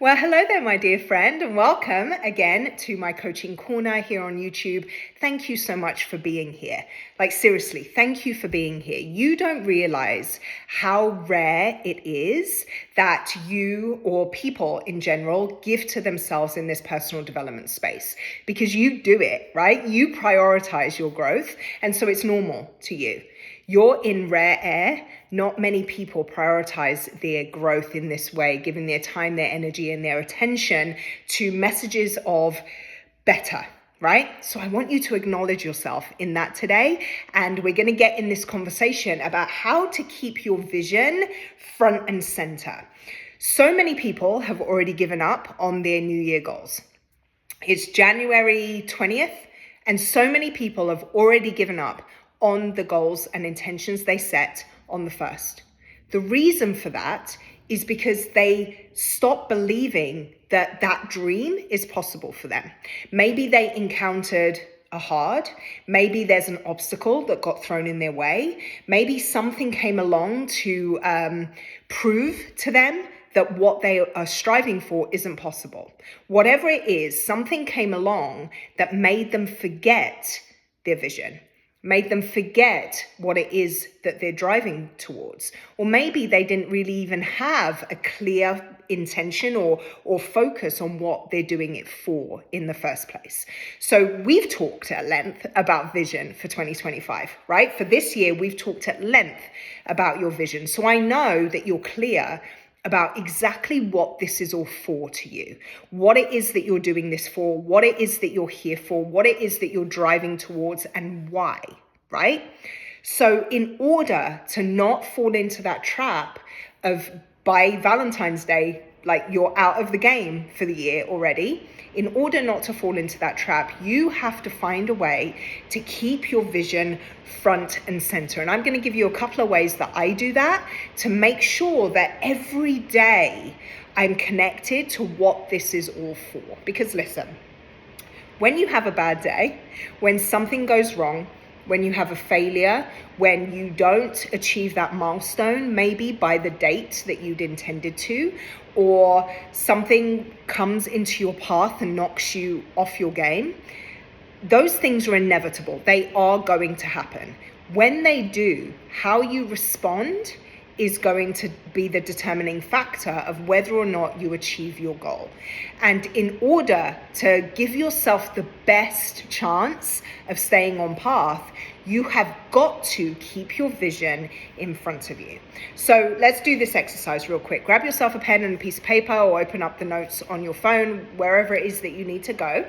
Well, hello there, my dear friend, and welcome again to my coaching corner here on YouTube. Thank you so much for being here. Like, seriously, thank you for being here. You don't realize how rare it is that you or people in general give to themselves in this personal development space, because you do it, right? You prioritize your growth, and so it's normal to you. You're in rare air. Not many people prioritize their growth in this way, giving their time, their energy, and their attention to messages of better, right? So I want you to acknowledge yourself in that today. And we're going to get in this conversation about how to keep your vision front and center. So many people have already given up on their New Year goals. It's January 20th, and so many people have already given up on the goals and intentions they set on the 1st. The reason for that is because they stop believing that that dream is possible for them. Maybe they encountered a hard, maybe there's an obstacle that got thrown in their way, maybe something came along to prove to them that what they are striving for isn't possible. Whatever it is, something came along that made them forget their vision, made them forget what it is that they're driving towards. Or maybe they didn't really even have a clear intention or focus on what they're doing it for in the first place. So we've talked at length about vision for 2025, right? For this year, we've talked at length about your vision. So I know that you're clear about exactly what this is all for to you, what it is that you're doing this for, what it is that you're here for, what it is that you're driving towards, and why, right? So in order to not fall into that trap of by Valentine's Day, like you're out of the game for the year already, in order not to fall into that trap, you have to find a way to keep your vision front and center. And I'm going to give you a couple of ways that I do that to make sure that every day I'm connected to what this is all for. Because listen, when you have a bad day, when something goes wrong, when you have a failure, when you don't achieve that milestone, maybe by the date that you'd intended to, or something comes into your path and knocks you off your game, those things are inevitable. They are going to happen. When they do, how you respond is going to be the determining factor of whether or not you achieve your goal. And in order to give yourself the best chance of staying on path, you have got to keep your vision in front of you. So let's do this exercise real quick. Grab yourself a pen and a piece of paper, or open up the notes on your phone, wherever it is that you need to go.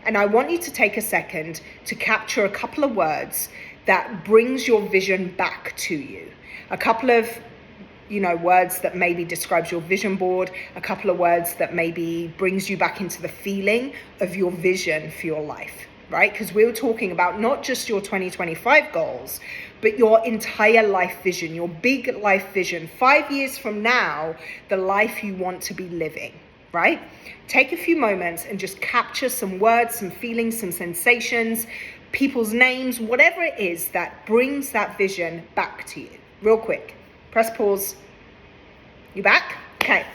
And I want you to take a second to capture a couple of words that brings your vision back to you. A couple of words that maybe describes your vision board, a couple of words that maybe brings you back into the feeling of your vision for your life, right? Because we're talking about not just your 2025 goals, but your entire life vision, your big life vision, 5 years from now, the life you want to be living, right? Take a few moments and just capture some words, some feelings, some sensations, people's names, whatever it is that brings that vision back to you. Real quick. Press pause. You back? Okay.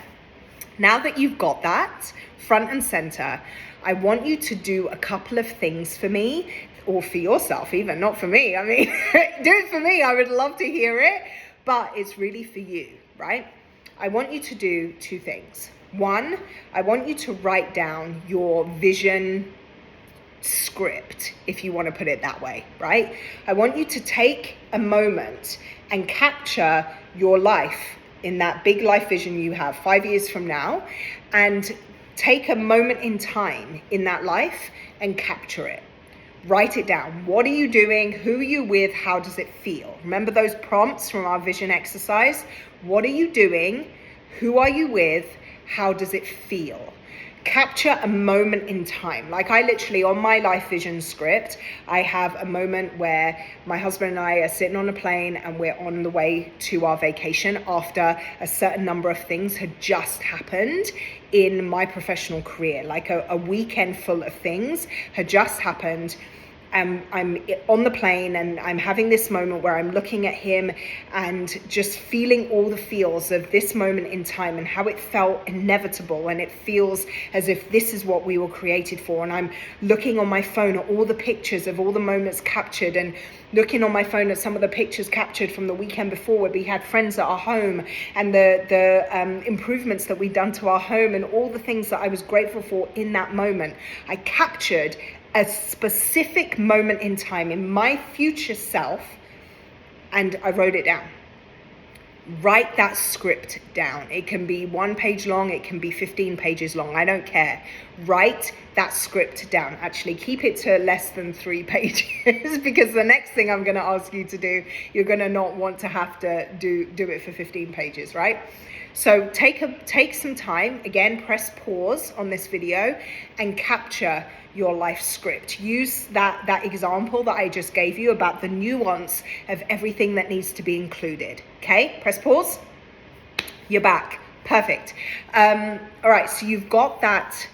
Now that you've got that front and center, I want you to do a couple of things for me, or for yourself even, not for me. I mean, do it for me. I would love to hear it, but it's really for you, right? I want you to do two things. One, I want you to write down your vision script, if you want to put it that way, right? I want you to take a moment and capture your life in that big life vision you have 5 years from now, and take a moment in time in that life and capture it. Write it down. What are you doing? Who are you with? How does it feel? Remember those prompts from our vision exercise? What are you doing? Who are you with? How does it feel? Capture a moment in time. Like I literally, on my life vision script, I have a moment where my husband and I are sitting on a plane and we're on the way to our vacation after a certain number of things had just happened in my professional career. Like a weekend full of things had just happened. I'm on the plane and I'm having this moment where I'm looking at him and just feeling all the feels of this moment in time and how it felt inevitable, and it feels as if this is what we were created for. And I'm looking on my phone at all the pictures of all the moments captured, and looking on my phone at some of the pictures captured from the weekend before where we had friends at our home, and the improvements that we'd done to our home, and all the things that I was grateful for in that moment. I captured a specific moment in time in my future self, and I wrote it down. Write that script down. It can be 1 page long, it can be 15 pages long, I don't care. Write that script down. Actually, keep it to less than 3 pages because the next thing I'm going to ask you to do, you're going to not want to have to do it for 15 pages, right? So take some time, again, press pause on this video and capture your life script. Use that example that I just gave you about the nuance of everything that needs to be included. Okay, press pause. You're back. Perfect. All right, so you've got that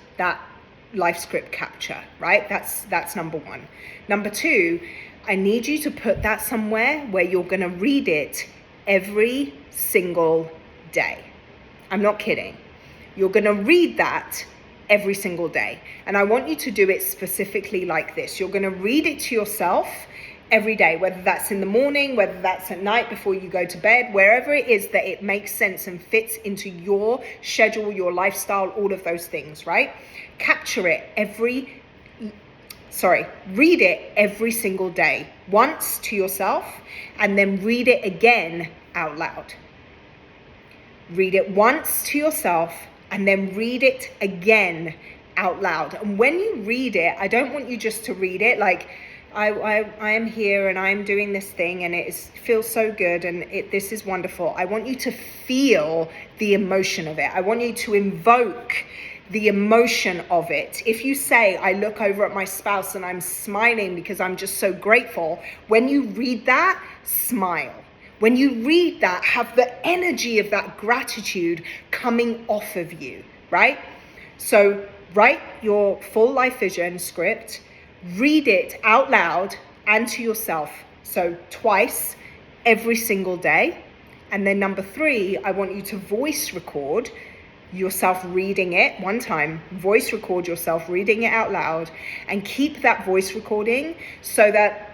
life script capture, right? That's number one. Number two, I need you to put that somewhere where you're going to read it every single day. I'm not kidding. You're going to read that every single day. And I want you to do it specifically like this. You're going to read it to yourself every day, whether that's in the morning, whether that's at night before you go to bed, wherever it is that it makes sense and fits into your schedule, your lifestyle, all of those things, right? Capture it read it every single day, once to yourself, and then read it again out loud. Read it once to yourself and then read it again out loud. And when you read it, I don't want you just to read it like, I am here and I'm doing this thing and it feels so good and this is wonderful. I want you to feel the emotion of it. I want you to invoke the emotion of it. If you say, I look over at my spouse and I'm smiling because I'm just so grateful, when you read that, smile. When you read that, have the energy of that gratitude coming off of you, right? So write your full life vision script, read it out loud and to yourself. So twice every single day. And then number 3, I want you to voice record yourself reading it one time. Voice record yourself reading it out loud and keep that voice recording so that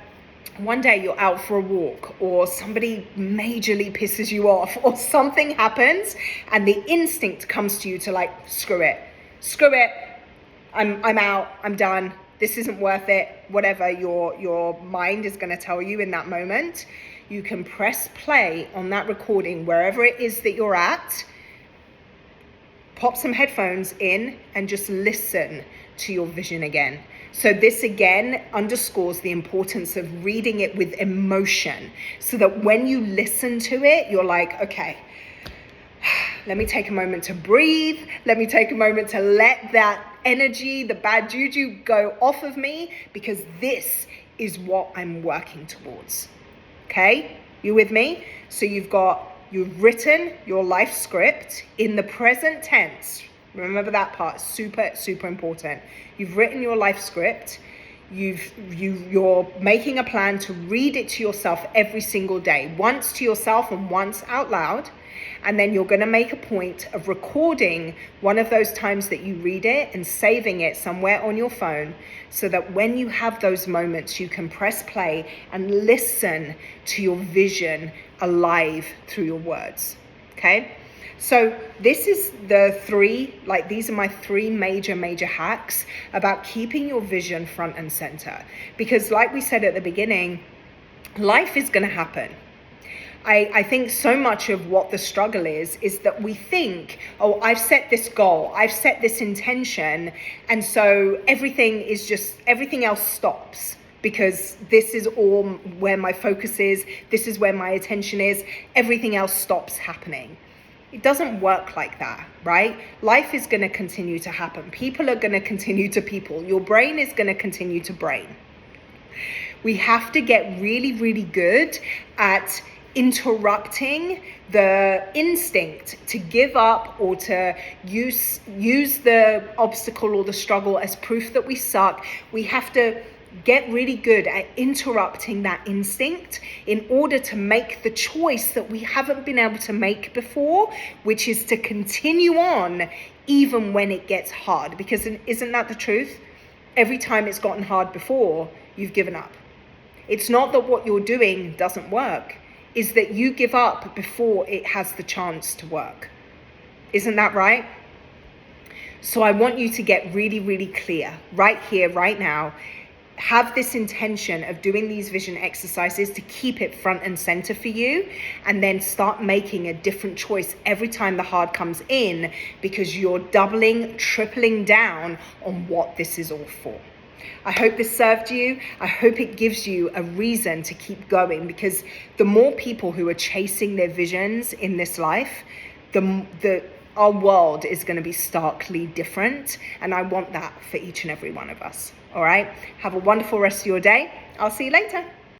one day you're out for a walk or somebody majorly pisses you off or something happens and the instinct comes to you to like, screw it, I'm out, I'm done, this isn't worth it, whatever your mind is going to tell you in that moment, you can press play on that recording wherever it is that you're at, pop some headphones in and just listen to your vision again. So this again underscores the importance of reading it with emotion so that when you listen to it, you're like, okay, let me take a moment to breathe. Let me take a moment to let that energy, the bad juju go off of me because this is what I'm working towards. Okay, you with me? So you've written your life script in the present tense. Remember that part, super, super important. You've written your life script. You're making a plan to read it to yourself every single day, once to yourself and once out loud. And then you're going to make a point of recording one of those times that you read it and saving it somewhere on your phone so that when you have those moments, you can press play and listen to your vision alive through your words. Okay? So this is these are my 3 major hacks about keeping your vision front and center. Because like we said at the beginning, life is going to happen. I think so much of what the struggle is that we think, oh, I've set this goal, I've set this intention, and so everything else stops because this is all where my focus is, this is where my attention is, everything else stops happening. It doesn't work like that, right? Life is going to continue to happen. People are going to continue to people. Your brain is going to continue to brain. We have to get really, really good at interrupting the instinct to give up or to use the obstacle or the struggle as proof that we suck. We have to Get really good at interrupting that instinct in order to make the choice that we haven't been able to make before, which is to continue on even when it gets hard. Because isn't that the truth? Every time it's gotten hard before, you've given up. It's not that what you're doing doesn't work, it's that you give up before it has the chance to work. Isn't that right? So I want you to get really, really clear right here, right now. Have this intention of doing these vision exercises to keep it front and center for you, and then start making a different choice every time the hard comes in, because you're doubling, tripling down on what this is all for. I hope this served you. I hope it gives you a reason to keep going, because the more people who are chasing their visions in this life, our world is going to be starkly different. And I want that for each and every one of us. All right. Have a wonderful rest of your day. I'll see you later.